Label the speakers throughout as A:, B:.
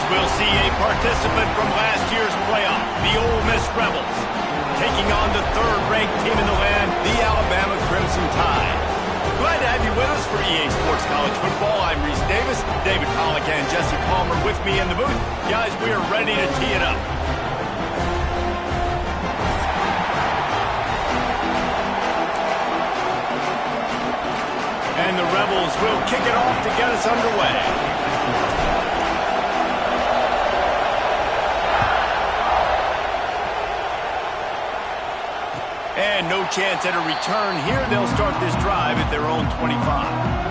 A: we'll see a participant from last year's playoff, the Ole Miss Rebels, taking on the third-ranked team in the land, the Alabama Crimson Tide. Glad to have you with us for EA Sports College Football. I'm Reese Davis, David Pollack and Jesse Palmer with me in the booth. Guys, we are ready to tee it up. And the Rebels will kick it off to get us underway. And no chance at a return here. They'll start this drive at their own 25.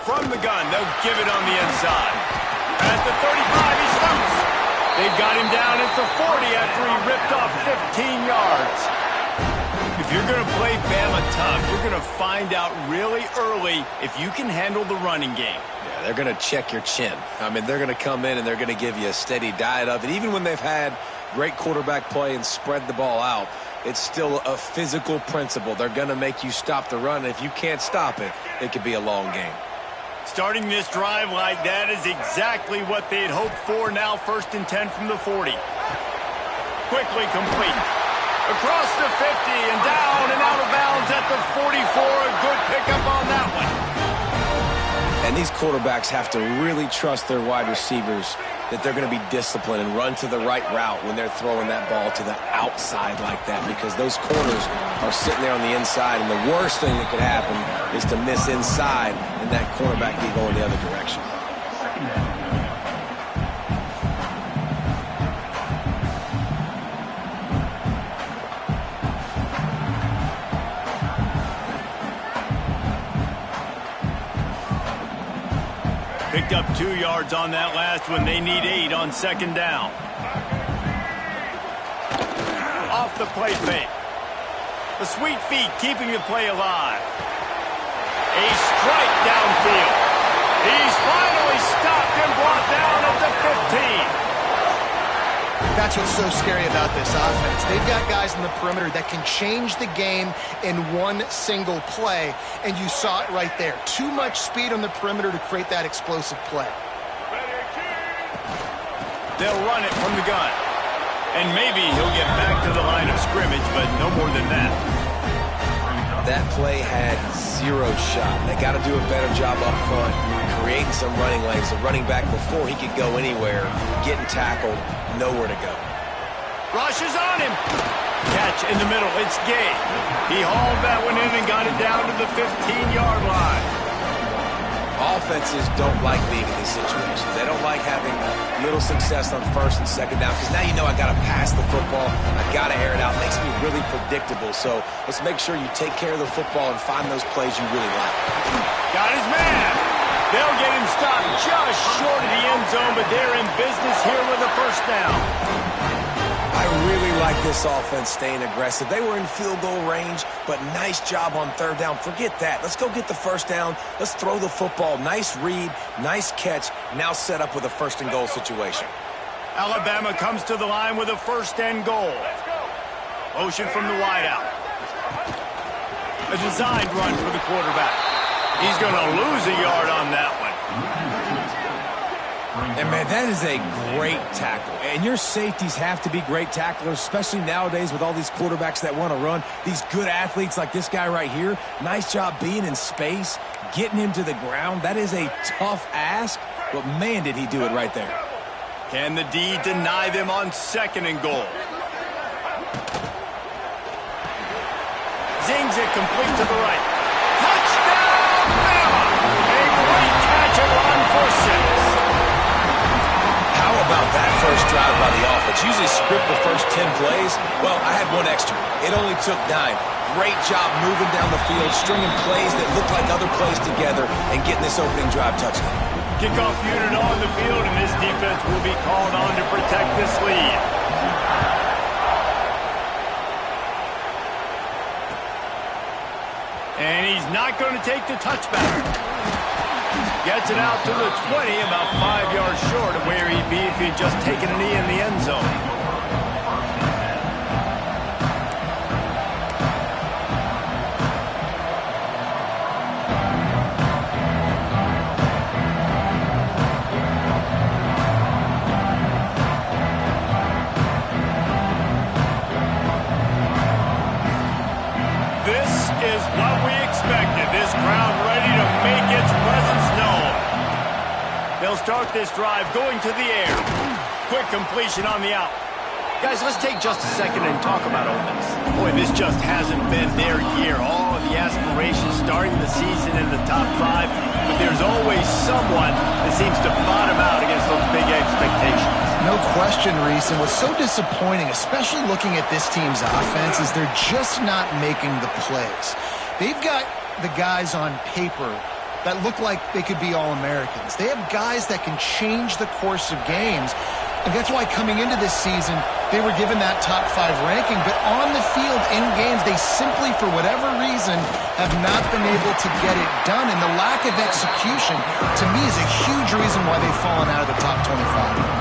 A: From the gun, they'll give it on the inside. At the 35, he's loose. They've got him down at the 40 after he ripped off 15 yards. If you're going to play Bama tough, you're going to find out really early if you can handle the running game.
B: Yeah, they're going to check your chin. I mean, they're going to come in and they're going to give you a steady diet of it. Even when they've had great quarterback play and spread the ball out, it's still a physical principle. They're going to make you stop the run. If you can't stop it, it could be a long game.
A: Starting this drive like that is exactly what they'd hoped for. Now 1st and 10 from the 40. Quickly complete. Across the 50 and down and out of bounds at the 44. A good pickup on that one.
B: And these quarterbacks have to really trust their wide receivers that they're going to be disciplined and run to the right route when they're throwing that ball to the outside like that, because those corners are sitting there on the inside, and the worst thing that could happen is to miss inside and that cornerback be going the other direction.
A: Picked up 2 yards on that last one. They need 8 on 2nd down. Off the play fake. The sweet feet keeping the play alive. A strike downfield. He's finally stopped and brought down at the 15.
C: That's what's so scary about this offense. They've got guys in the perimeter that can change the game in one single play, and you saw it right there. Too much speed on the perimeter to create that explosive play.
A: They'll run it from the gun. And maybe he'll get back to the line of scrimmage, but no more than that.
B: That play had 0 shot. They got to do a better job up front, creating some running lanes. The running back, before he could go anywhere, getting tackled, nowhere to go.
A: Rushes on him. Catch in the middle. It's Gay. He hauled that one in and got it down to the 15-yard line.
B: Offenses don't like being in these situations. They don't like having little success on 1st and 2nd down, because now you know I got to pass the football. I got to air it out. It makes me really predictable. So let's make sure you take care of the football and find those plays you really like.
A: Got his man. They'll get him stopped just short of the end zone, but they're in business here with a 1st down.
B: I really like this offense staying aggressive. They were in field goal range, but nice job on 3rd down. Forget that. Let's go get the 1st down. Let's throw the football. Nice read, nice catch. Now set up with a 1st and goal situation.
A: Alabama comes to the line with a 1st and goal. Motion from the wideout. A designed run for the quarterback. He's going to lose a yard on that one.
D: And, man, that is a great tackle. And your safeties have to be great tacklers, especially nowadays with all these quarterbacks that want to run. These good athletes like this guy right here. Nice job being in space, getting him to the ground. That is a tough ask, but, man, did he do it right there.
A: Can the D deny them on 2nd and goal? Zings it complete to the right. Touchdown, Bama! A great catch and run for 6.
B: How about that first drive by the offense? Usually script the first 10 plays. Well, I had one extra. It only took 9. Great job moving down the field, stringing plays that look like other plays together, and getting this opening drive touchdown.
A: Kickoff unit on the field, and this defense will be called on to protect this lead. And he's not going to take the touchback. Gets it out to the 20, about 5 yards short of where he'd be if he'd just taken a knee in the end zone. They'll start this drive going to the air. Quick completion on the out. Guys, let's take just a second and talk about Ole Miss. Boy, this just hasn't been their year. All of the aspirations starting the season in the top 5, but there's always someone that seems to bottom out against those big expectations.
C: No question, Reese. And what's so disappointing, especially looking at this team's offense, is they're just not making the plays. They've got the guys on paper that look like they could be All-Americans. They have guys that can change the course of games. And that's why coming into this season, they were given that top 5 ranking. But on the field, in games, they simply, for whatever reason, have not been able to get it done. And the lack of execution, to me, is a huge reason why they've fallen out of the top 25.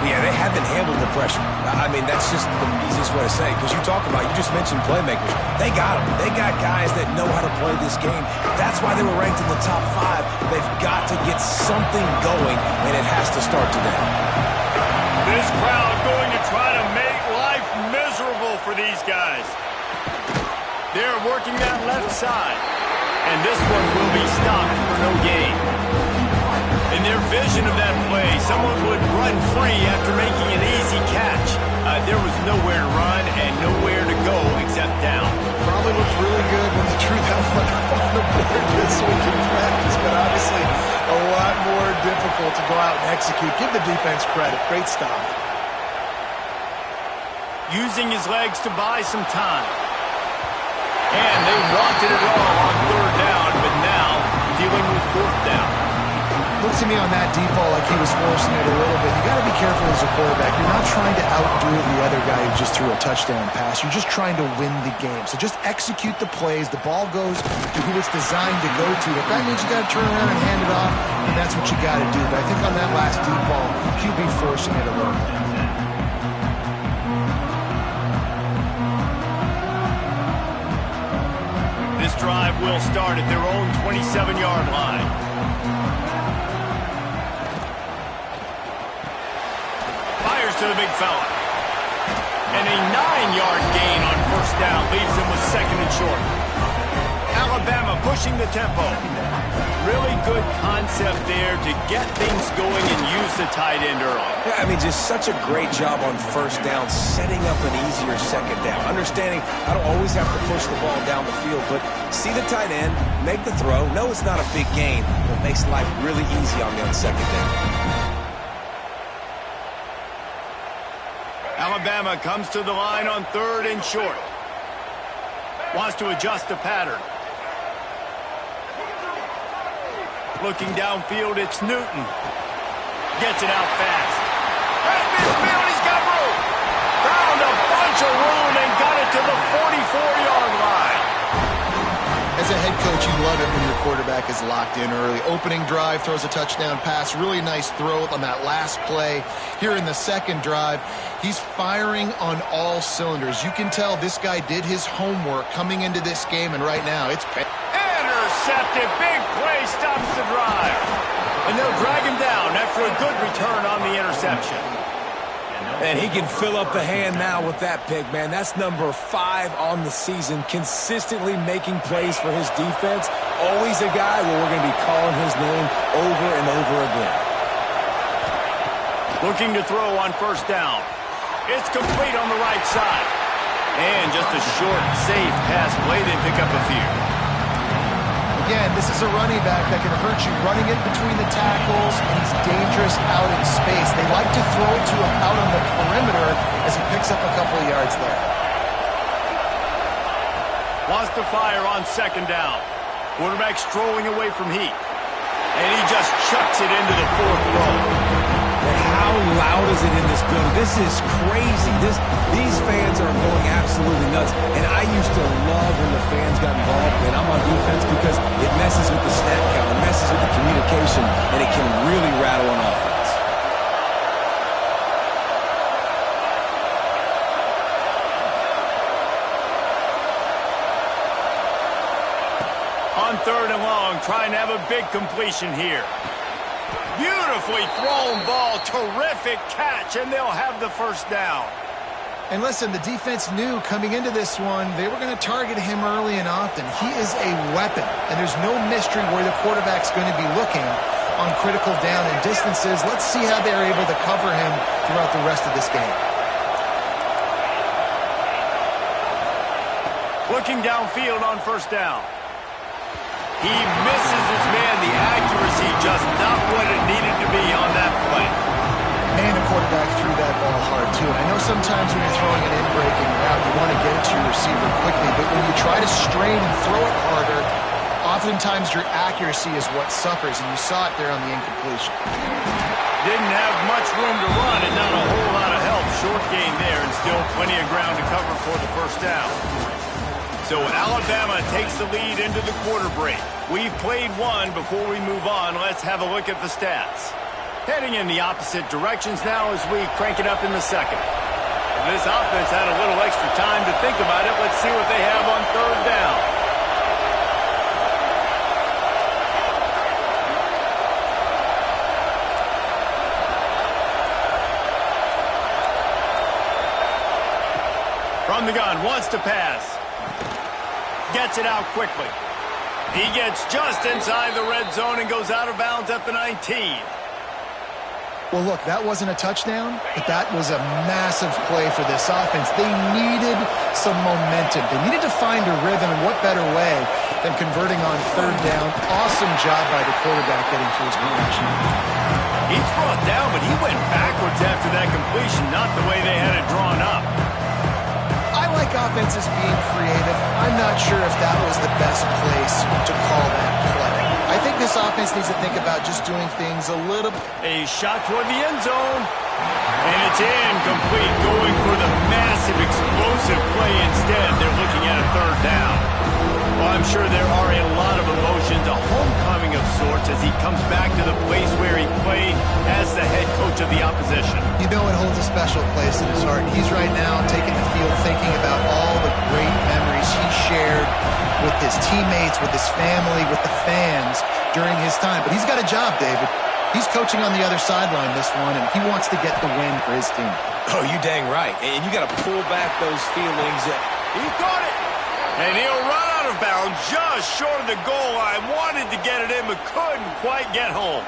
D: Yeah, they haven't handled the pressure. I mean, that's just the easiest way to say it. Because you just mentioned playmakers. They got them. They got guys that know how to play this game. That's why they were ranked in the top 5. They've got to get something going, and it has to start today.
A: This crowd going to try to make life miserable for these guys. They're working that left side. And this one will be stopped for no gain. In their vision of that play, someone would run free after making an easy catch. There was nowhere to run and nowhere to go except down.
C: Probably looked really good when they drew that one up on the board this week in practice, but obviously a lot more difficult to go out and execute. Give the defense credit. Great stop.
A: Using his legs to buy some time. And they wanted it all on 3rd down, but now dealing with 4th down.
C: Looks to me on that deep ball like he was forcing it a little bit. You got to be careful as a quarterback. You're not trying to outdo the other guy who just threw a touchdown pass. You're just trying to win the game. So just execute the plays. The ball goes to who it's designed to go to. If that means you got to turn around and hand it off, then that's what you got to do. But I think on that last deep ball, QB forcing it a little bit.
A: This drive will start at their own 27-yard line. Fires to the big fella. And a 9-yard gain on 1st down leaves him with 2nd and short. Alabama pushing the tempo. Really good concept there to get things going and use the tight end early.
D: Yeah, I mean, just such a great job on 1st down, setting up an easier 2nd down. Understanding I don't always have to push the ball down the field, but see the tight end, make the throw. No, it's not a big gain, but it makes life really easy on me on 2nd down.
A: Alabama comes to the line on 3rd and short. Wants to adjust the pattern. Looking downfield, it's Newton. Gets it out fast. Right midfield, he's got room. Found a bunch of room and got it to the 44-yard line.
C: As a head coach, you love it when your quarterback is locked in early. Opening drive, throws a touchdown pass. Really nice throw on that last play. Here in the 2nd drive, he's firing on all cylinders. You can tell this guy did his homework coming into this game, and right now it's
A: intercepted. Big play stops the drive. And they'll drag him down after a good return on the interception.
D: And he can fill up the hand now with that pick, man. That's number 5 on the season, consistently making plays for his defense. Always a guy where we're going to be calling his name over and over again.
A: Looking to throw on 1st down. It's complete on the right side. And just a short, safe pass play. They pick up a few.
C: Again, this is a running back that can hurt you running it between the tackles, and he's dangerous out in space. They like to throw it to him out on the perimeter as he picks up a couple of yards there.
A: Wants to fire on 2nd down. Quarterback strolling away from heat. And he just chucks it into the 4th row.
D: But how loud is it in this building? This is crazy. These fans are going absolutely nuts. And I used to love when the fans got involved when I'm on defense because it messes with the snap count, it messes with the communication, and it can really rattle an offense.
A: On 3rd and long, trying to have a big completion here. Beautifully thrown ball, terrific catch, and they'll have the first down.
C: And listen, the defense knew coming into this one, they were going to target him early and often. He is a weapon, and there's no mystery where the quarterback's going to be looking on critical down and distances. Let's see how they're able to cover him throughout the rest of this game.
A: Looking downfield on 1st down. He misses his man. The accuracy just not what it needed to be on that play.
C: And the quarterback threw that ball hard, too. And I know sometimes when you're throwing an in-breaking route, you want to get it to your receiver quickly. But when you try to strain and throw it harder, oftentimes your accuracy is what suffers. And you saw it there on the incompletion.
A: Didn't have much room to run and not a whole lot of help. Short gain there and still plenty of ground to cover for the 1st down. So Alabama takes the lead into the quarter break. We've played one before we move on. Let's have a look at the stats. Heading in the opposite directions now as we crank it up in the second. This offense had a little extra time to think about it. Let's see what they have on 3rd down. From the gun, wants to pass. Gets it out quickly. He gets just inside the red zone and goes out of bounds at the 19.
C: Well, look, that wasn't a touchdown, but that was a massive play for this offense. They needed some momentum. They needed to find a rhythm, and what better way than converting on 3rd down. Awesome job by the quarterback getting through his progression.
A: He's brought down, but he went backwards after that completion, not the way they had it drawn up.
C: I like offenses being creative. I'm not sure if that was the best place to call that play. I think this offense needs to think about just doing things a little.
A: A shot toward the end zone. And it's incomplete, going for the massive explosive play instead. They're looking at a 3rd down. Well, I'm sure there are a lot of emotions, a homecoming of sorts as he comes back to the place where he played as the head coach of the opposition.
C: You know it holds a special place in his heart. He's right now taking the field thinking about all the great memories he shared with his teammates, with his family, with the fans during his time. But he's got a job, David. He's coaching on the other sideline this one, and he wants to get the win for his team.
B: Oh, you dang right. And you got to pull back those feelings.
A: He caught it. And he'll run out of bounds just short of the goal line. Wanted to get it in, but couldn't quite get home.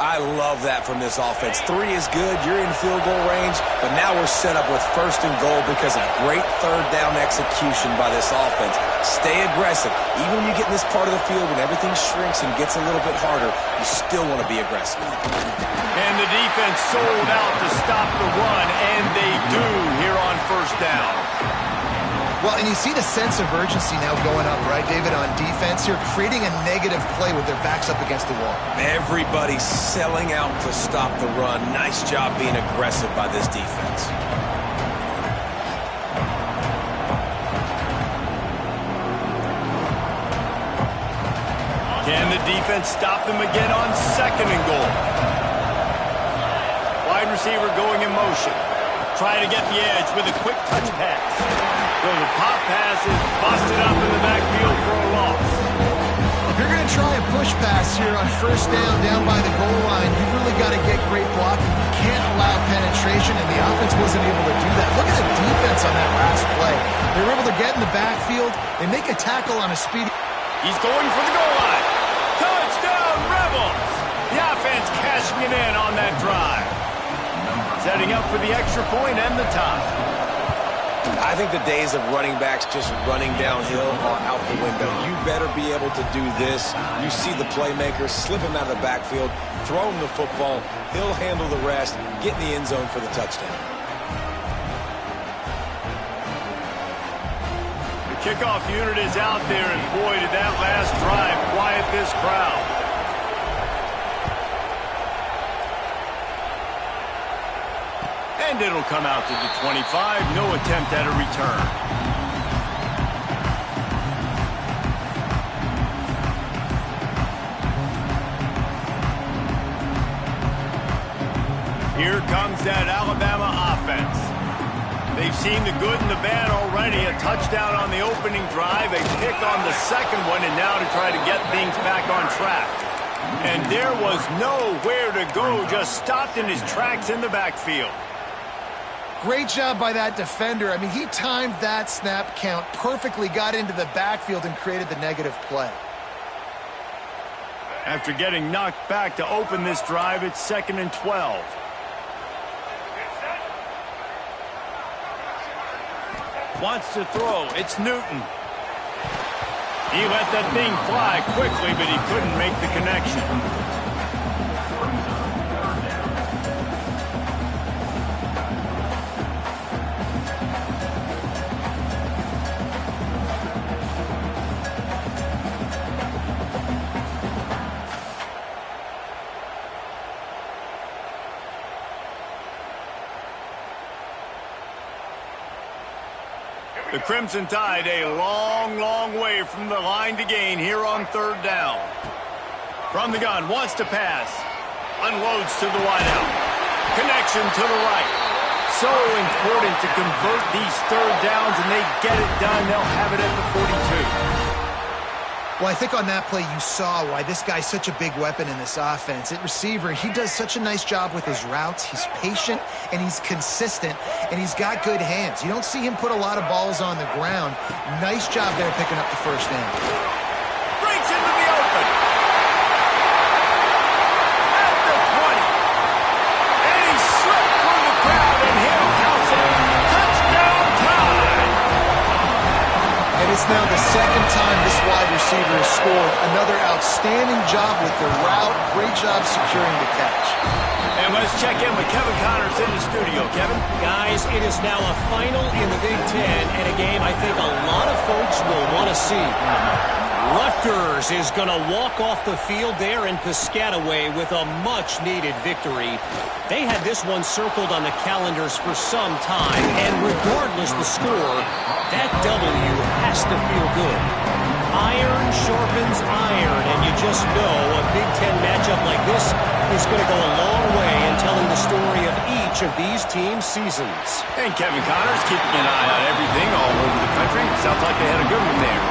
B: I love that from this offense. 3 is good. You're in field goal range, but now we're set up with 1st and goal because of great 3rd down execution by this offense. Stay aggressive. Even when you get in this part of the field when everything shrinks and gets a little bit harder, you still want to be aggressive.
A: And the defense sold out to stop the run, and they do here on 1st down.
C: Well, and you see the sense of urgency now going up, right, David, on defense here, creating a negative play with their backs up against the wall.
B: Everybody's selling out to stop the run. Nice job being aggressive by this defense.
A: Can the defense stop them again on 2nd and goal? Wide receiver going in motion. Trying to get the edge with a quick touch pass. So the pop pass is busted up in the backfield for a loss.
C: If you're going to try a push pass here on 1st down by the goal line, you've really got to get great blocking. You can't allow penetration, and the offense wasn't able to do that. Look at the defense on that last play. They were able to get in the backfield. They make a tackle on a speedy.
A: He's going for the goal line. Touchdown, Rebels! The offense cashing it in on that drive. Setting up for the extra point and the tie.
B: I think the days of running backs just running downhill are out the window. You better be able to do this. You see the playmaker, slip him out of the backfield, throw him the football, he'll handle the rest, get in the end zone for the touchdown.
A: The kickoff unit is out there, and boy, did that last drive quiet this crowd. And it'll come out to the 25. No attempt at a return. Here comes that Alabama offense. They've seen the good and the bad already. A touchdown on the opening drive, a pick on the second one, and now to try to get things back on track. And there was nowhere to go, just stopped in his tracks in the backfield.
C: Great job by that defender. I mean, he timed that snap count perfectly, got into the backfield and created the negative play.
A: After getting knocked back to open this drive, it's 2nd and 12. Wants to throw. It's Newton. He let that thing fly quickly, but he couldn't make the connection. The Crimson Tide a long, long way from the line to gain here on 3rd down. From the gun, wants to pass. Unloads to the wideout. Connection to the right. So important to convert these 3rd downs, and they get it done. They'll have it at the 42.
C: Well, I think on that play you saw why this guy's such a big weapon in this offense. At receiver, he does such a nice job with his routes. He's patient, and he's consistent, and he's got good hands. You don't see him put a lot of balls on the ground. Nice job there picking up the first down.
A: Breaks into the open. At the 20. And he slipped through the crowd, and he'll house it. Touchdown time.
C: And it's now the 2nd time this wide receiver has scored. Another outstanding job with the route. Great job securing the catch.
A: And let's check in with Kevin Connors in the studio. Kevin?
E: Guys, it is now a final in the Big Ten, and a game I think a lot of folks will want to see. Rutgers is going to walk off the field there in Piscataway with a much-needed victory. They had this one circled on the calendars for some time, and regardless the score, that W has to feel good. Iron sharpens iron, and you just know a Big Ten matchup like this is going to go a long way in telling the story of each of these teams' seasons.
A: And Kevin Connors keeping an eye on everything all over the country. Sounds like they had a good one there.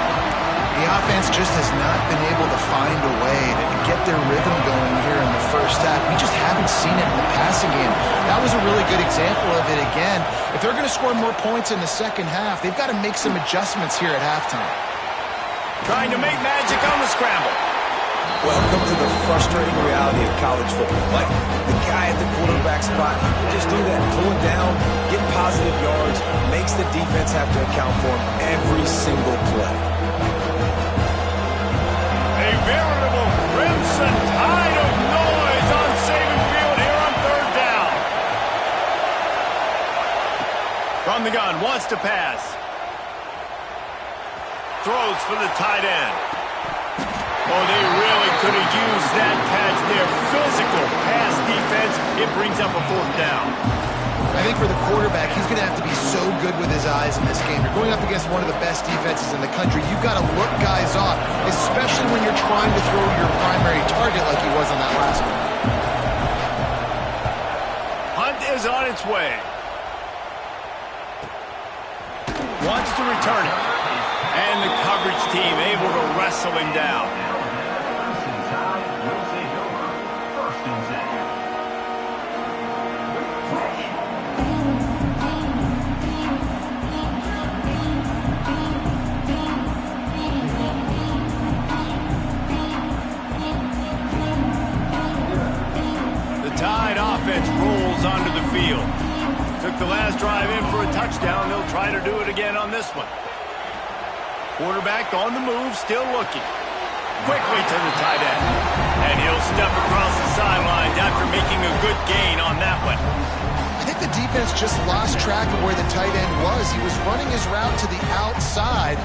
C: The offense just has not been able to find a way to get their rhythm going here in the first half. We just haven't seen it in the passing game. That was a really good example of it again. If they're going to score more points in the second half, they've got to make some adjustments here at halftime.
A: Trying to make magic on the scramble.
B: Welcome to the frustrating reality of college football. Like, the guy at the quarterback spot, he can just do that. Pull it down, get positive yards, makes the defense have to account for him every single play.
A: A veritable Crimson Tide of noise on Saban Field here on 3rd down. From the gun, wants to pass. Throws for the tight end. Oh, they really could have used that catch there. Physical pass defense. It brings up a 4th down.
C: I think for the quarterback, he's going to have to be so good with his eyes in this game. You're going up against one of the best defenses in the country. You've got to look guys off, especially when you're trying to throw your primary target like he was on that last one.
A: Hunt is on its way. Wants to return it. And the coverage team able to wrestle him down. The Tide offense rolls onto the field. Took the last drive in for a touchdown. They'll try to do it again on this one. Quarterback on the move, still looking. Quickly to the tight end. And he'll step across the sidelines after making a good gain on that one.
C: I think the defense just lost track of where the tight end was. He was running his route to the outside.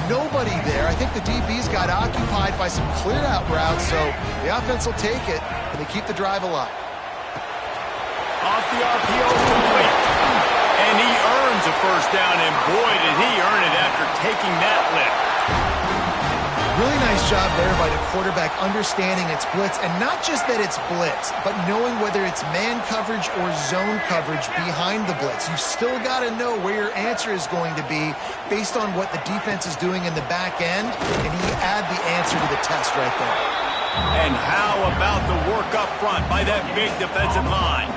C: Nobody there. I think the DBs got occupied by some clear-out routes, so the offense will take it, and they keep the drive alive.
A: Off the RPO complete. And he earns a first down, and boy, did he earn it after taking that lift.
C: Really nice job there by the quarterback understanding it's blitz, and not just that it's blitz, but knowing whether it's man coverage or zone coverage behind the blitz. You've still got to know where your answer is going to be based on what the defense is doing in the back end, and he add the answer to the test right there.
A: And how about the work up front by that big defensive line?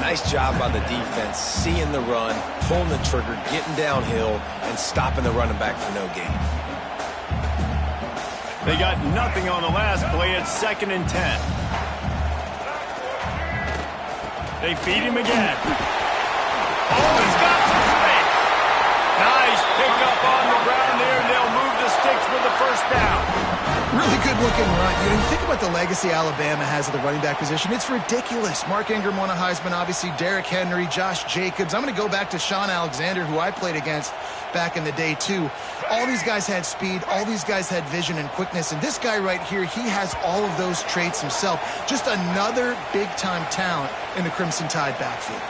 B: Nice job by the defense, seeing the run, pulling the trigger, getting downhill, and stopping the running back for no gain.
A: They got nothing on the last play. It's 2nd and 10. They feed him again. Oh, he's got some space. Nice pickup on the ground there, and they'll move the sticks for the first down.
C: Really good-looking run. You think about the legacy Alabama has at the running back position. It's ridiculous. Mark Ingram won a Heisman, obviously. Derrick Henry, Josh Jacobs. I'm going to go back to Sean Alexander, who I played against back in the day, too. All these guys had speed. All these guys had vision and quickness. And this guy right here, he has all of those traits himself. Just another big-time talent in the Crimson Tide backfield.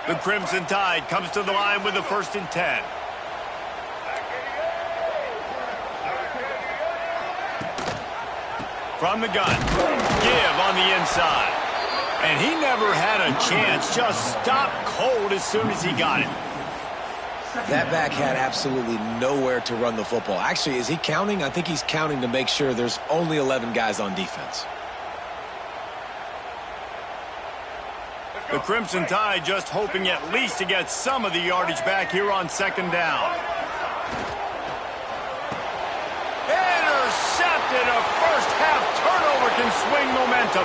A: The Crimson Tide comes to the line with the 1st and 10. From the gun, give on the inside. And he never had a chance, just stopped cold as soon as he got it.
B: That back had absolutely nowhere to run the football. Actually, is he counting? I think he's counting to make sure there's only 11 guys on defense.
A: The Crimson Tide just hoping at least to get some of the yardage back here on 2nd down. Intercepted. A first-half turnover can swing momentum.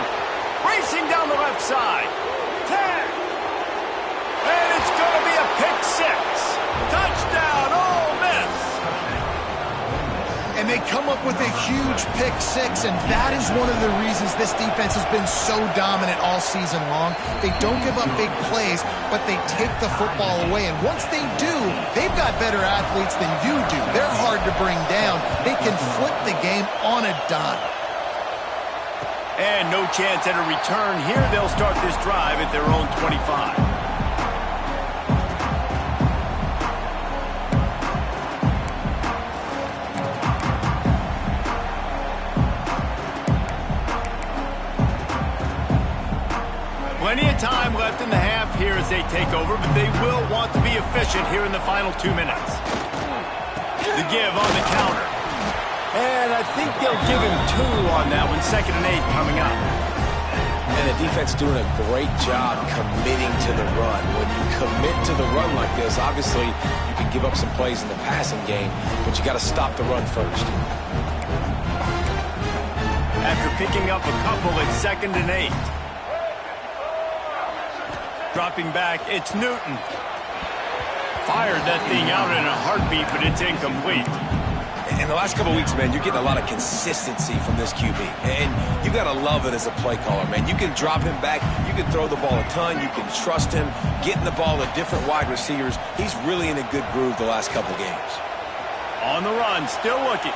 A: Racing down the left side. 10. And it's going to be a pick 6. Touchdown, Ole Miss.
C: And they come up with a huge pick 6, and that is one of the reasons this defense has been so dominant all season long. They don't give up big plays, but they take the football away. And once they do, they've got better athletes than you do. They're hard to bring down. They can flip the game on a dime.
A: And no chance at a return here. They'll start this drive at their own 25. Plenty of time left in the half here as they take over, but they will want to be efficient here in the final 2 minutes. The give on the counter. And I think they'll give him 2 on that one. 2nd and 8 coming up.
B: And the defense doing a great job committing to the run. When you commit to the run like this, obviously you can give up some plays in the passing game, but you got to stop the run first.
A: After picking up a couple, it's 2nd and 8. Dropping back, it's Newton. Fired that thing out in a heartbeat, but it's incomplete.
B: In the last couple of weeks, man, you're getting a lot of consistency from this QB. And you got to love it as a play caller, man. You can drop him back. You can throw the ball a ton. You can trust him. Getting the ball to different wide receivers. He's really in a good groove the last couple games.
A: On the run, still looking.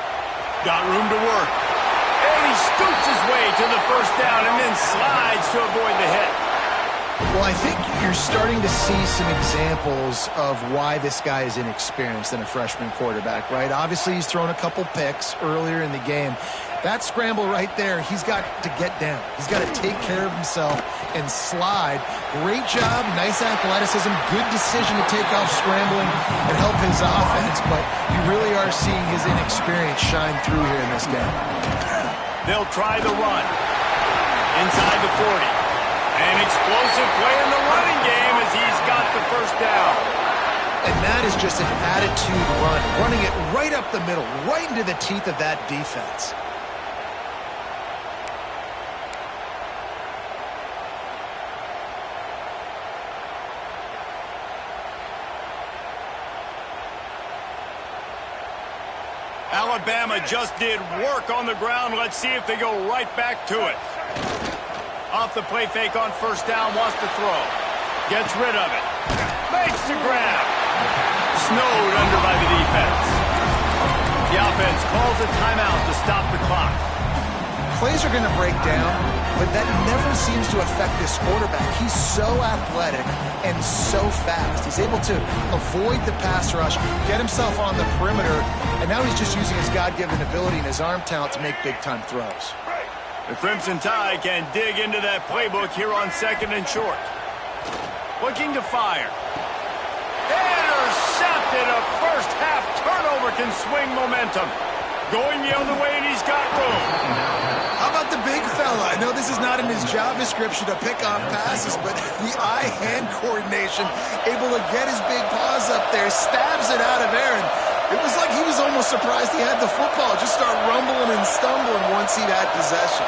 A: Got room to work. And he scoots his way to the first down and then slides to avoid the hit.
C: Well, I think you're starting to see some examples of why this guy is inexperienced in a freshman quarterback, right? Obviously, he's thrown a couple picks earlier in the game. That scramble right there, he's got to get down. He's got to take care of himself and slide. Great job, nice athleticism, good decision to take off scrambling and help his offense, but you really are seeing his inexperience shine through here in this game.
A: They'll try the run. Inside the 40. An explosive play in the running game as he's got the first down.
C: And that is just an attitude run, running it right up the middle, right into the teeth of that defense.
A: Alabama just did work on the ground. Let's see if they go right back to it. Off the play fake on first down, wants to throw. Gets rid of it. Makes the grab. Snowed under by the defense. The offense calls a timeout to stop the clock.
C: Plays are going to break down, but that never seems to affect this quarterback. He's so athletic and so fast. He's able to avoid the pass rush, get himself on the perimeter, and now he's just using his God-given ability and his arm talent to make big-time throws.
A: The Crimson Tide can dig into that playbook here on 2nd and short. Looking to fire. Intercepted. A first-half turnover can swing momentum. Going the other way, and he's got room.
C: How about the big fella? I know this is not in his job description to pick off passes, but the eye-hand coordination, able to get his big paws up there, stabs it out of air, and it was like he was almost surprised he had the football. Just start rumbling and stumbling once he had possession.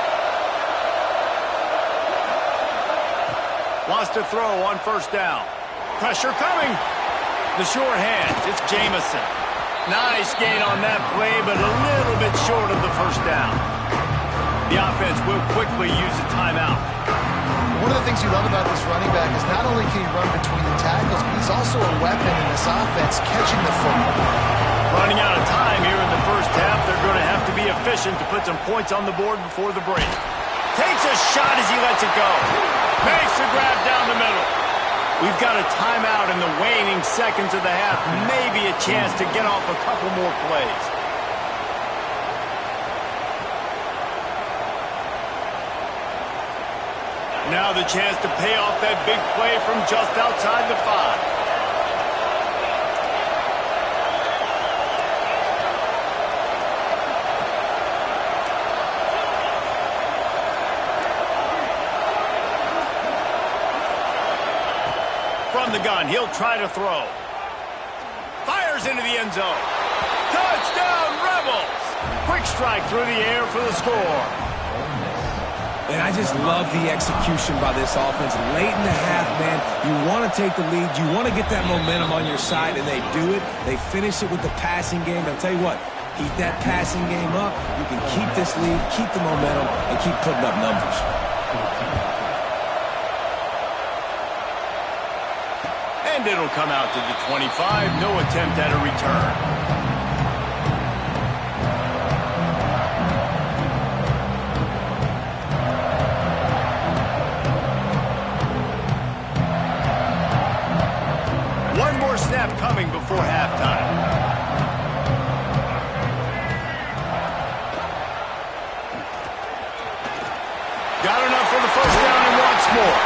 A: Wants to throw on 1st down. Pressure coming. The sure hands. It's Jamison. Nice gain on that play, but a little bit short of the 1st down. The offense will quickly use a timeout.
C: One of the things you love about this running back is not only can he run between the tackles, but he's also a weapon in this offense, catching the football.
A: Running out of time here in the 1st half. They're going to have to be efficient to put some points on the board before the break. Takes a shot as he lets it go. Makes the grab down the middle. We've got a timeout in the waning seconds of the half. Maybe a chance to get off a couple more plays. Now the chance to pay off that big play from just outside the 5. From the gun, he'll try to throw. Fires into the end zone. Touchdown, Rebels! Quick strike through the air for the score.
D: And I just love the execution by this offense. Late in the half, man, you want to take the lead. You want to get that momentum on your side, and they do it. They finish it with the passing game. I'll tell you what, keep that passing game up. You can keep this lead, keep the momentum, and keep putting up numbers.
A: And it'll come out to the 25. No attempt at a return. Snap coming before halftime. Got enough for the 1st down and wants more.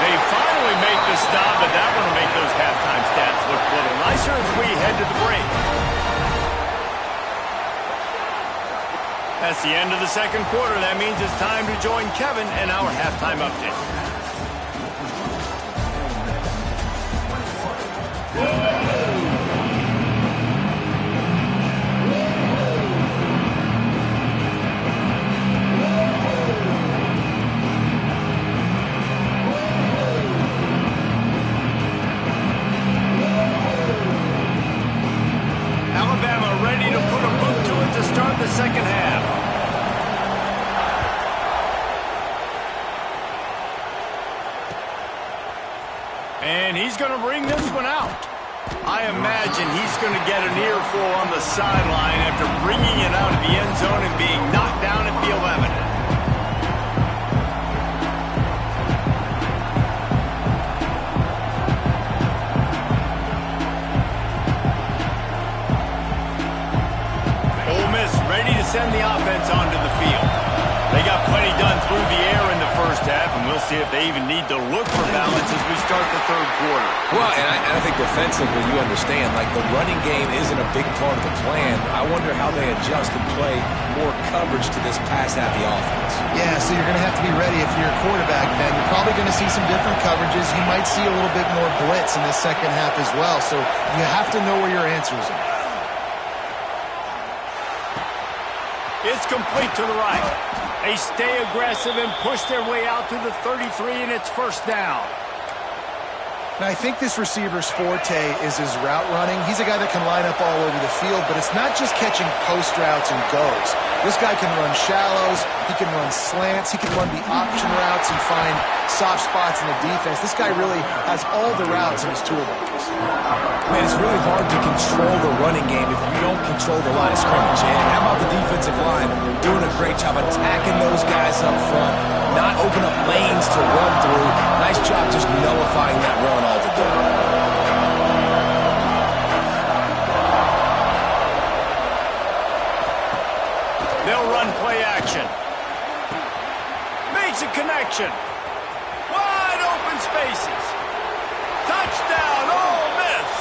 A: They finally make the stop, but that one will make those halftime stats look a little nicer as we head to the break. That's the end of the 2nd quarter. That means it's time to join Kevin and our halftime update. Alabama ready to put a boot to it to start the 2nd half. And he's going to bring this one out. I imagine he's going to get an earful on the sideline after bringing it out of the end zone and being knocked down at the 11. Ole Miss ready to send the offense onto the field. They got plenty done through the air in the 1st half, and we'll see if they even need to look for balance as we start the 3rd quarter.
B: Well, and I think defensively, you understand, like the running game isn't a big part of the plan. I wonder how they adjust and play more coverage to this pass-happy offense.
C: Yeah, so you're going to have to be ready if you're a quarterback, Ben. You're probably going to see some different coverages. You might see a little bit more blitz in the 2nd half as well, so you have to know where your answers are.
A: It's complete to the right. They stay aggressive and push their way out to the 33, and it's 1st down.
C: And I think this receiver's forte is his route running. He's a guy that can line up all over the field, but it's not just catching post routes and goes. This guy can run shallows, he can run slants, he can run the option routes and find soft spots in the defense. This guy really has all the routes in his toolbox.
D: Man, it's really hard to control the running game if you don't control the line of scrimmage. And how about the defensive line doing a great job attacking those guys up front, not open up lanes to run through. Nice job just nullifying that run altogether.
A: They'll run play action. Makes a connection. Wide open spaces. Touchdown, Ole Miss.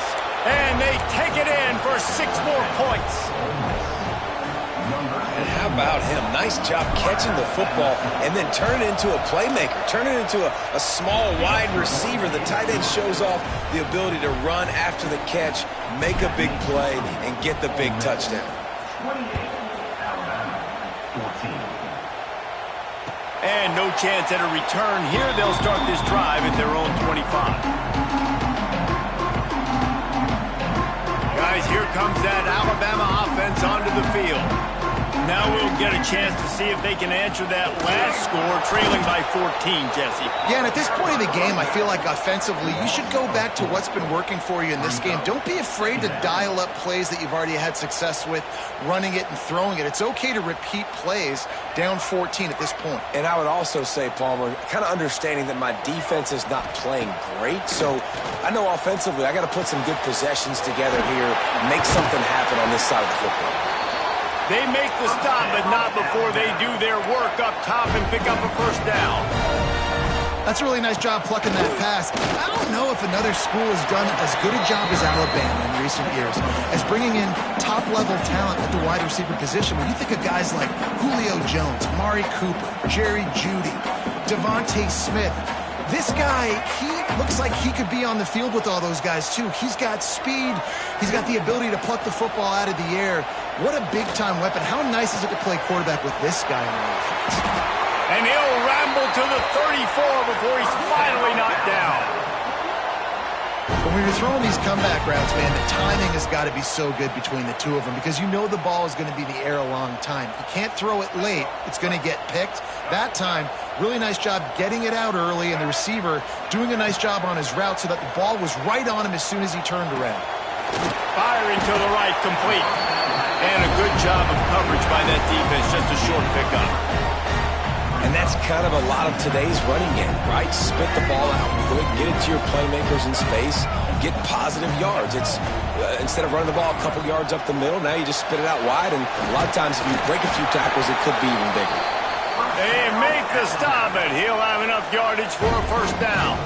A: And they take it in for 6 more points.
B: And how about him? Nice job catching the football and then turn it into a playmaker. Turn it into a small, wide receiver. The tight end shows off the ability to run after the catch, make a big play, and get the big touchdown.
A: And no chance at a return here. They'll start this drive at their own 25. Guys, here comes that Alabama offense onto the field. Now we'll get a chance to see if they can answer that last score, trailing by 14, Jesse.
C: Yeah, and at this point of the game, I feel like offensively, you should go back to what's been working for you in this game. Don't be afraid to dial up plays that you've already had success with, running it and throwing it. It's okay to repeat plays down 14 at this point.
B: And I would also say, Palmer, kind of understanding that my defense is not playing great, so I know offensively I got to put some good possessions together here, make something happen on this side of the football.
A: They make the stop, but not before they do their work up top and pick up a first down.
C: That's a really nice job plucking that pass. I don't know if another school has done as good a job as Alabama in recent years as bringing in top-level talent at the wide receiver position. When you think of guys like Julio Jones, Amari Cooper, Jerry Jeudy, Devontae Smith, this guy, he looks like he could be on the field with all those guys, too. He's got speed. He's got the ability to pluck the football out of the air. What a big-time weapon. How nice is it to play quarterback with this guy in the offense?
A: And he'll ramble to the 34 before he's finally knocked down.
C: When you're throwing these comeback routes, man, the timing has got to be so good between the two of them because you know the ball is going to be in the air a long time. You can't throw it late. It's going to get picked. That time, really nice job getting it out early, and the receiver doing a nice job on his route so that the ball was right on him as soon as he turned around.
A: Firing to the right, complete. And a good job of coverage by that defense, just a short pickup.
B: And that's kind of a lot of today's running game, right? Spit the ball out quick, get it to your playmakers in space, get positive yards. It's instead of running the ball a couple yards up the middle, now you just spit it out wide, and a lot of times if you break a few tackles, it could be even bigger.
A: They make the stop, and he'll have enough yardage for a first down.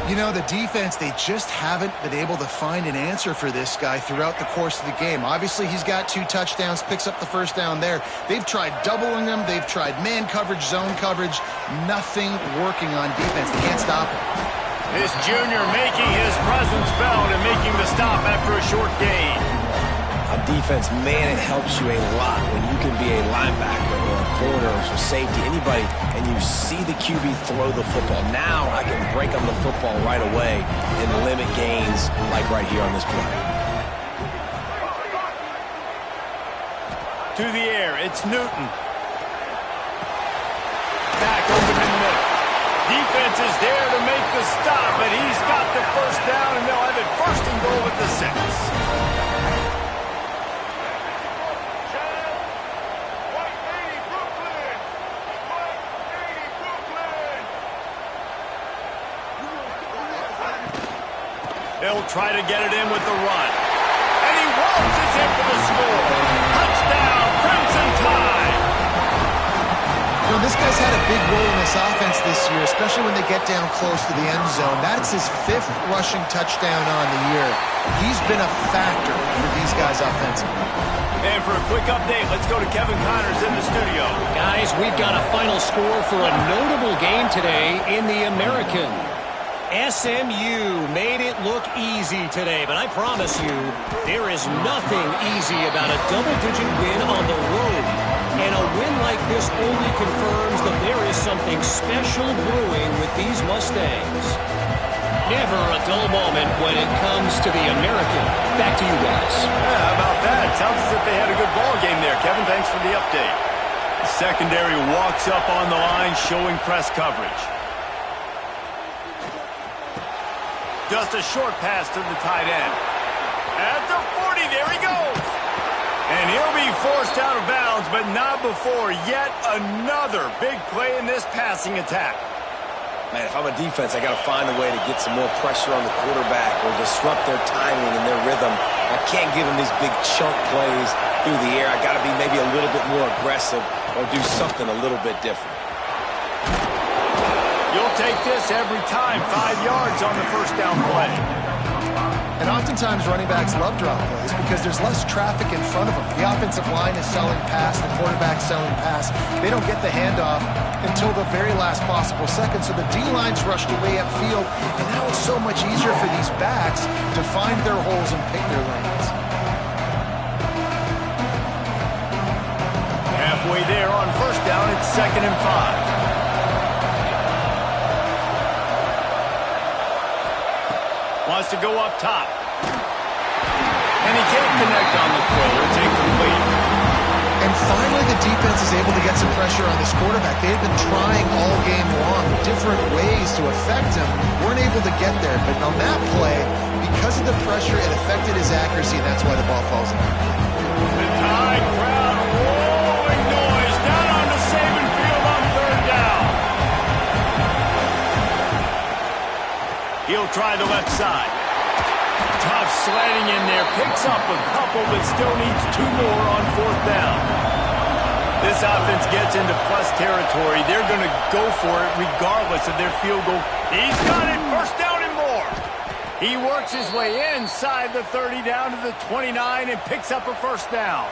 C: You know, the defense, they just haven't been able to find an answer for this guy throughout the course of the game. Obviously, he's got 2 touchdowns, picks up the first down there. They've tried doubling him. They've tried man coverage, zone coverage. Nothing working on defense. They can't stop him.
A: This junior making his presence felt and making the stop after a short gain.
B: A defense, man, it helps you a lot when you can be a linebacker or a corner or a safety, anybody, and you see the QB throw the football. Now I can break on the football right away and limit gains like right here on this play.
A: To the air, it's Newton. Back open in the middle. Defense is there to make the stop, but he's got the first down, and they'll have it first and goal at the 6. They'll try to get it in with the run. And he waltzes in for the score. Touchdown, Crimson Tide.
C: Well, this guy's had a big role in this offense this year, especially when they get down close to the end zone. That's his 5th rushing touchdown on the year. He's been a factor for these guys offensively.
A: And for a quick update, let's go to Kevin Connors in the studio.
E: Guys, we've got a final score for a notable game today in the American. SMU made it look easy today, but I promise you, there is nothing easy about a double-digit win on the road. And a win like this only confirms that there is something special brewing with these Mustangs. Never a dull moment when it comes to the American. Back to you guys.
A: Yeah, how about that? Sounds as if they had a good ball game there. Kevin, thanks for the update. The secondary walks up on the line, showing press coverage. Just a short pass to the tight end. At the 40, there he goes. And he'll be forced out of bounds, but not before yet another big play in this passing attack.
B: Man, if I'm a defense, I got to find a way to get some more pressure on the quarterback or disrupt their timing and their rhythm. I can't give them these big chunk plays through the air. I got to be maybe a little bit more aggressive or do something a little bit different.
A: You'll take this every time. 5 yards on the first down play.
C: And oftentimes running backs love drop plays because there's less traffic in front of them. The offensive line is selling pass, the quarterback's selling pass. They don't get the handoff until the very last possible second, so the D-line's rushed away upfield, and now it's so much easier for these backs to find their holes and pick their lanes.
A: Halfway there on first down, it's 2nd and 5. Wants to go up top. And he can't connect on the throw. It's incomplete.
C: And finally the defense is able to get some pressure on this quarterback. They've been trying all game long different ways to affect him. Weren't able to get there. But on that play, because of the pressure, it affected his accuracy, and that's why the ball falls in.
A: The Tide crowd rolling noise down on the Saban field on 3rd down. He'll try the left side. Tough slanting in there. Picks up a couple, but still needs 2 more on 4th down. This offense gets into plus territory. They're going to go for it regardless of their field goal. He's got it. 1st down and more. He works his way inside the 30 down to the 29 and picks up a 1st down.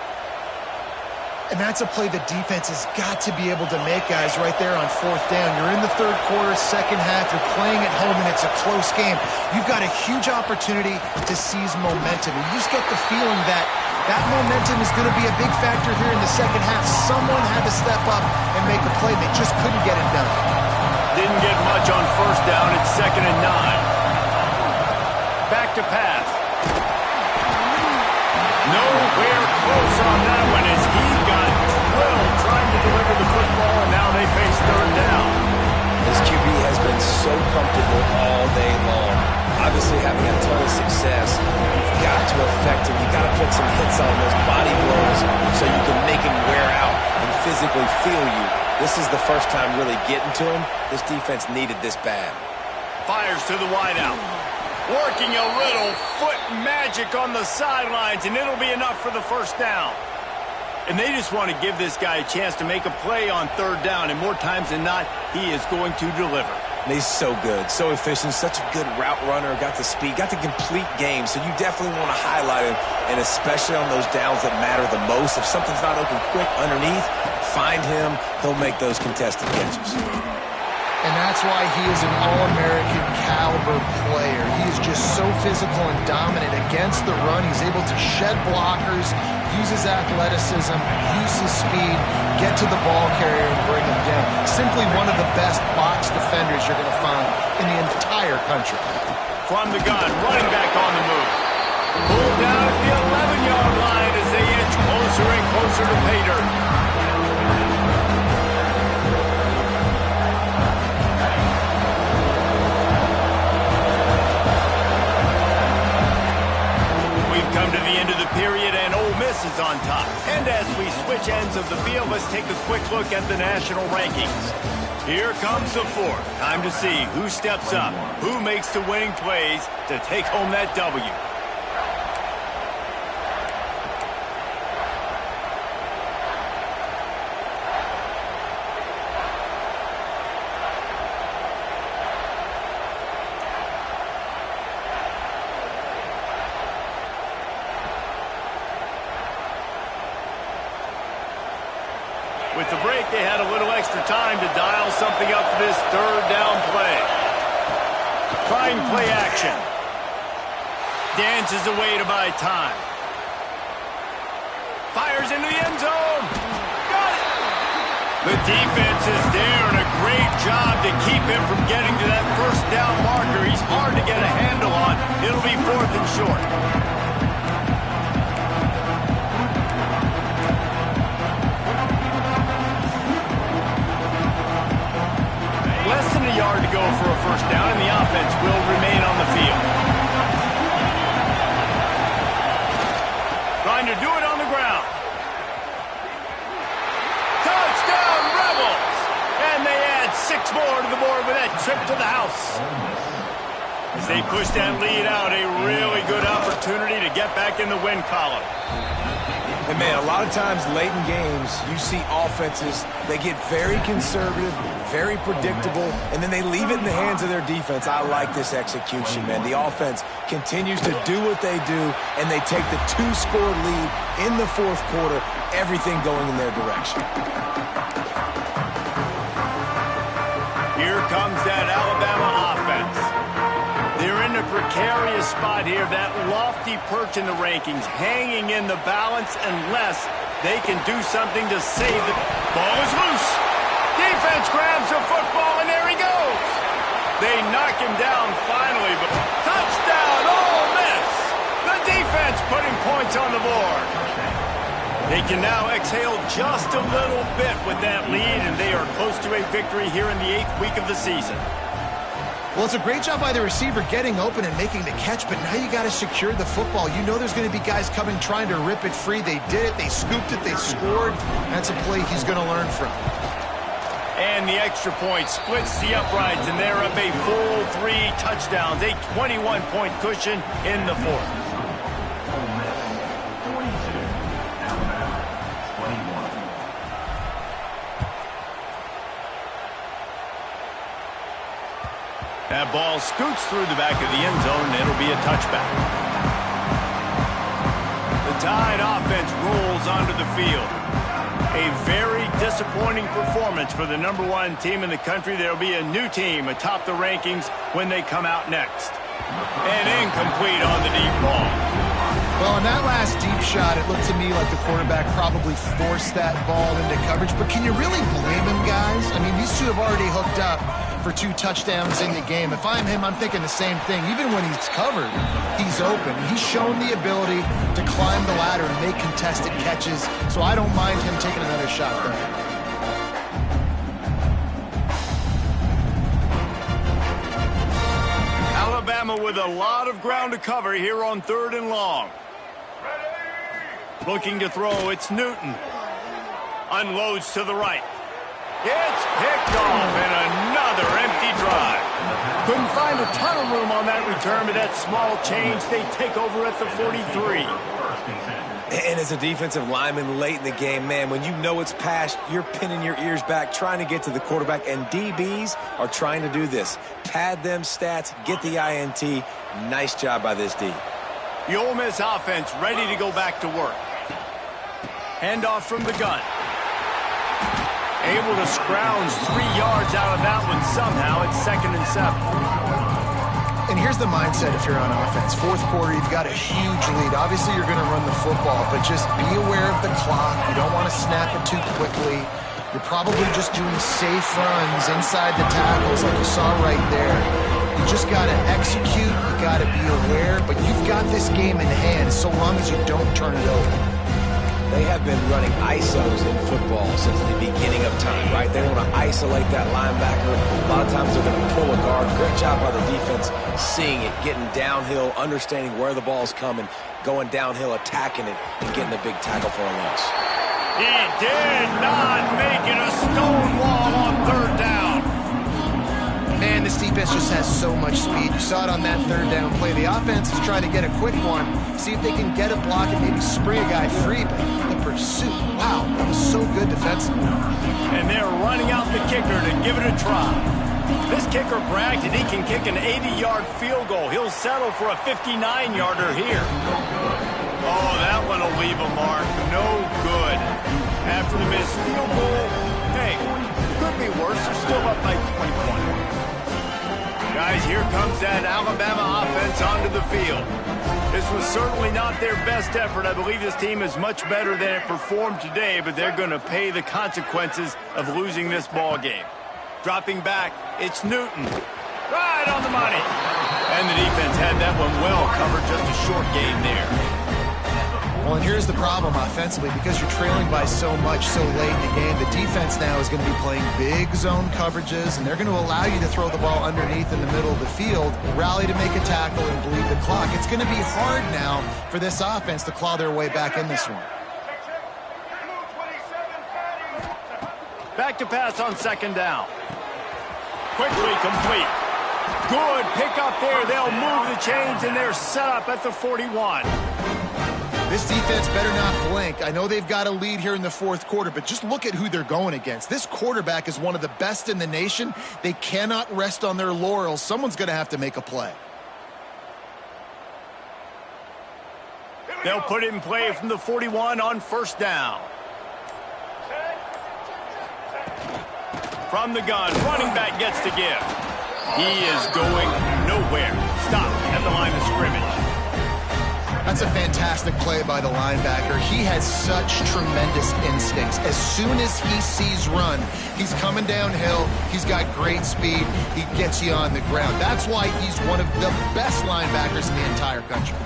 C: And that's a play the defense has got to be able to make, guys, right there on 4th down. You're in the 3rd quarter, 2nd half. You're playing at home, and it's a close game. You've got a huge opportunity to seize momentum. You just get the feeling that that momentum is going to be a big factor here in the 2nd half. Someone had to step up and make a play. They just couldn't get it done.
A: Didn't get much on 1st down. It's 2nd and 9. Back to pass. Nowhere close on that one as he got drilled trying to deliver the football, and now they face 3rd down.
B: This QB has been so comfortable all day long. Obviously having a ton of success. You've got to affect him. You've got to put some hits on those body blows so you can make him wear out and physically feel you. This is the first time really getting to him. This defense needed this bad.
A: Fires to the wideout. Working a little foot magic on the sidelines, and it'll be enough for the 1st down. And they just want to give this guy a chance to make a play on 3rd down, and more times than not, he is going to deliver.
B: And he's so good, so efficient, such a good route runner, got the speed, got the complete game, so you definitely want to highlight him, and especially on those downs that matter the most. If something's not open quick underneath, find him, he'll make those contested catches.
C: And that's why he is an All-American caliber player. He is just so physical and dominant against the run. He's able to shed blockers, use his athleticism, use his speed, get to the ball carrier and bring him down. Simply one of the best box defenders you're going to find in the entire country.
A: From the gun, running back on the move. Pulled down at the 11-yard line as they inch closer and closer to pay dirt. Come to the end of the period, and Ole Miss is on top. And as we switch ends of the field, let's take a quick look at the national rankings. Here comes the 4th. Time to see who steps up, who makes the winning plays to take home that W. With the break, they had a little extra time to dial something up for this 3rd down play. Trying play action. Dances away to buy time. Fires into the end zone. Got it. The defense is there, and a great Great job to keep him from getting to that first down marker. He's hard to get a handle on. It'll be 4th and short. Less than a yard to go for a first down, and the offense will remain on the field. Trying to do it on the ground. Touchdown, Rebels! And they add 6 more to the board with that trip to the house. As they push that lead out, a really good opportunity to get back in the win column.
D: And, man, a lot of times late in games, you see offenses, they get very conservative, very predictable, and then they leave it in the hands of their defense. I like this execution, man. The offense continues to do what they do, and they take the 2-score lead in the 4th quarter, everything going in their direction.
A: Here comes that Alabama offense. They're in a precarious spot here, that lofty perch in the rankings, hanging in the balance unless they can do something to save the ball is loose. Defense grabs the football, and there he goes. They knock him down finally, but touchdown, Ole Miss. The defense putting points on the board. They can now exhale just a little bit with that lead, and they are close to a victory here in the 8th week of the season.
C: Well, it's a great job by the receiver getting open and making the catch, but now you got to secure the football. You know there's going to be guys coming trying to rip it free. They did it. They scooped it. They scored. That's a play he's going to learn from.
A: And the extra point splits the uprights, and they're up a full 3 touchdowns, a 21-point cushion in the 4th. That ball scoots through the back of the end zone, and it'll be a touchback. The Tide offense rolls onto the field. A very disappointing performance for the #1 team in the country. There'll be a new team atop the rankings when they come out next. And incomplete on the deep ball.
C: Well, in that last deep shot, it looked to me like the quarterback probably forced that ball into coverage. But can you really blame him, guys? I mean, these two have already hooked up for 2 touchdowns in the game. If I'm him, I'm thinking the same thing. Even when he's covered, he's open. He's shown the ability to climb the ladder and make contested catches, so I don't mind him taking another shot there.
A: Alabama with a lot of ground to cover here on 3rd and long. Looking to throw, it's Newton. Unloads to the right. It's picked off, and another empty drive. Couldn't find a ton of room on that return, but that small change, they take over at the 43.
D: And as a defensive lineman late in the game, man, when you know it's past, you're pinning your ears back, trying to get to the quarterback, and DBs are trying to do this. Pad them stats, get the INT. Nice job by this D.
A: The Ole Miss offense ready to go back to work. Handoff from the gun. Able to scrounge 3 yards out of that one somehow. It's 2nd and 7.
C: And here's the mindset if you're on offense. 4th quarter, you've got a huge lead. Obviously, you're going to run the football, but just be aware of the clock. You don't want to snap it too quickly. You're probably just doing safe runs inside the tackles like you saw right there. You just got to execute. You got to be aware, but you've got this game in hand so long as you don't turn it over.
D: They have been running ISOs in football since the beginning of time, right? They want to isolate that linebacker. A lot of times they're going to pull a guard. Great job by the defense seeing it, getting downhill, understanding where the ball's coming, going downhill, attacking it, and getting a big tackle for a loss.
A: He did not make it a stone wall on 3rd down.
C: Man, this defense just has so much speed. You saw it on that 3rd down play. The offense is trying to get a quick one, see if they can get a block and maybe spring a guy free. But the pursuit, wow, that was so good defensively.
A: And they're running out the kicker to give it a try. This kicker bragged that he can kick an 80-yard field goal. He'll settle for a 59-yarder here. Oh, that one will leave a mark. No good. After the missed field goal, hey, could be worse. They're still up by 20 points. Guys, here comes that Alabama offense onto the field. This was certainly not their best effort. I believe this team is much better than it performed today, but they're going to pay the consequences of losing this ball game. Dropping back, it's Newton. Right on the money. And the defense had that one well covered, just a short gain there.
C: Well, and here's the problem offensively. Because you're trailing by so much so late in the game, the defense now is going to be playing big zone coverages, and they're going to allow you to throw the ball underneath in the middle of the field, rally to make a tackle, and bleed the clock. It's going to be hard now for this offense to claw their way back in this one.
A: Back to pass on second down. Quickly complete. Good pick up there. They'll move the chains, and they're set up at the 41.
C: This defense better not blink. I know they've got a lead here in the fourth quarter, but just look at who they're going against. This quarterback is one of the best in the nation. They cannot rest on their laurels. Someone's going to have to make a play.
A: They'll put it in play from the 41 on first down. From the gun, running back gets the gift. He is going nowhere. Stop at the line of scrimmage.
C: That's a fantastic play by the linebacker. He has such tremendous instincts. As soon as he sees run, he's coming downhill. He's got great speed. He gets you on the ground. That's why he's one of the best linebackers in the entire country.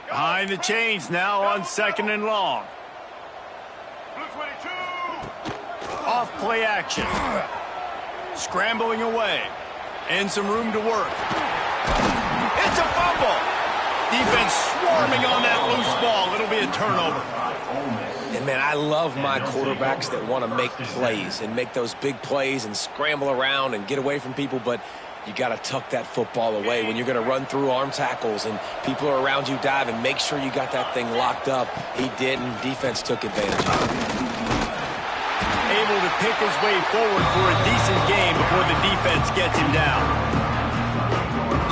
A: Behind the chains now on second and long. Off play action. Scrambling away. And some room to work. It's a fumble. Defense swarming on that loose ball. It'll be a turnover.
B: And, man, I love my quarterbacks that want to make plays and make those big plays and scramble around and get away from people, but you got to tuck that football away. When you're going to run through arm tackles and people are around you diving, make sure you got that thing locked up. He didn't. Defense took advantage of it.
A: Able to pick his way forward for a decent game before the defense gets him down.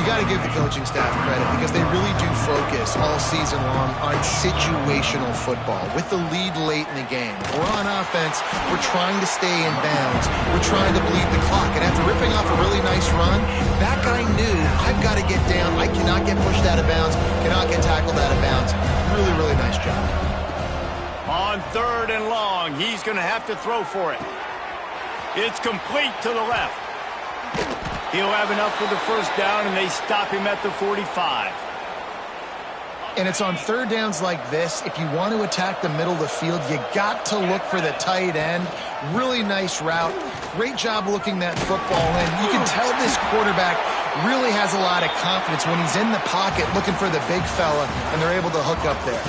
C: You got to give the coaching staff credit because they really do focus all season long on situational football. With the lead late in the game, if we're on offense, we're trying to stay in bounds. We're trying to bleed the clock. And after ripping off a really nice run, that guy knew, I've got to get down. I cannot get pushed out of bounds, cannot get tackled out of bounds. Really, really nice job.
A: On third and long, he's going to have to throw for it. It's complete to the left. He'll have enough for the first down, and they stop him at the 45.
C: And it's on third downs like this. If you want to attack the middle of the field, you got to look for the tight end. Really nice route. Great job looking that football in. You can tell this quarterback really has a lot of confidence when he's in the pocket looking for the big fella, and they're able to hook up there.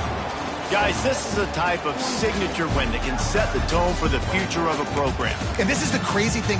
A: Guys, this is a type of signature win that can set the tone for the future of a program.
C: And this is the crazy thing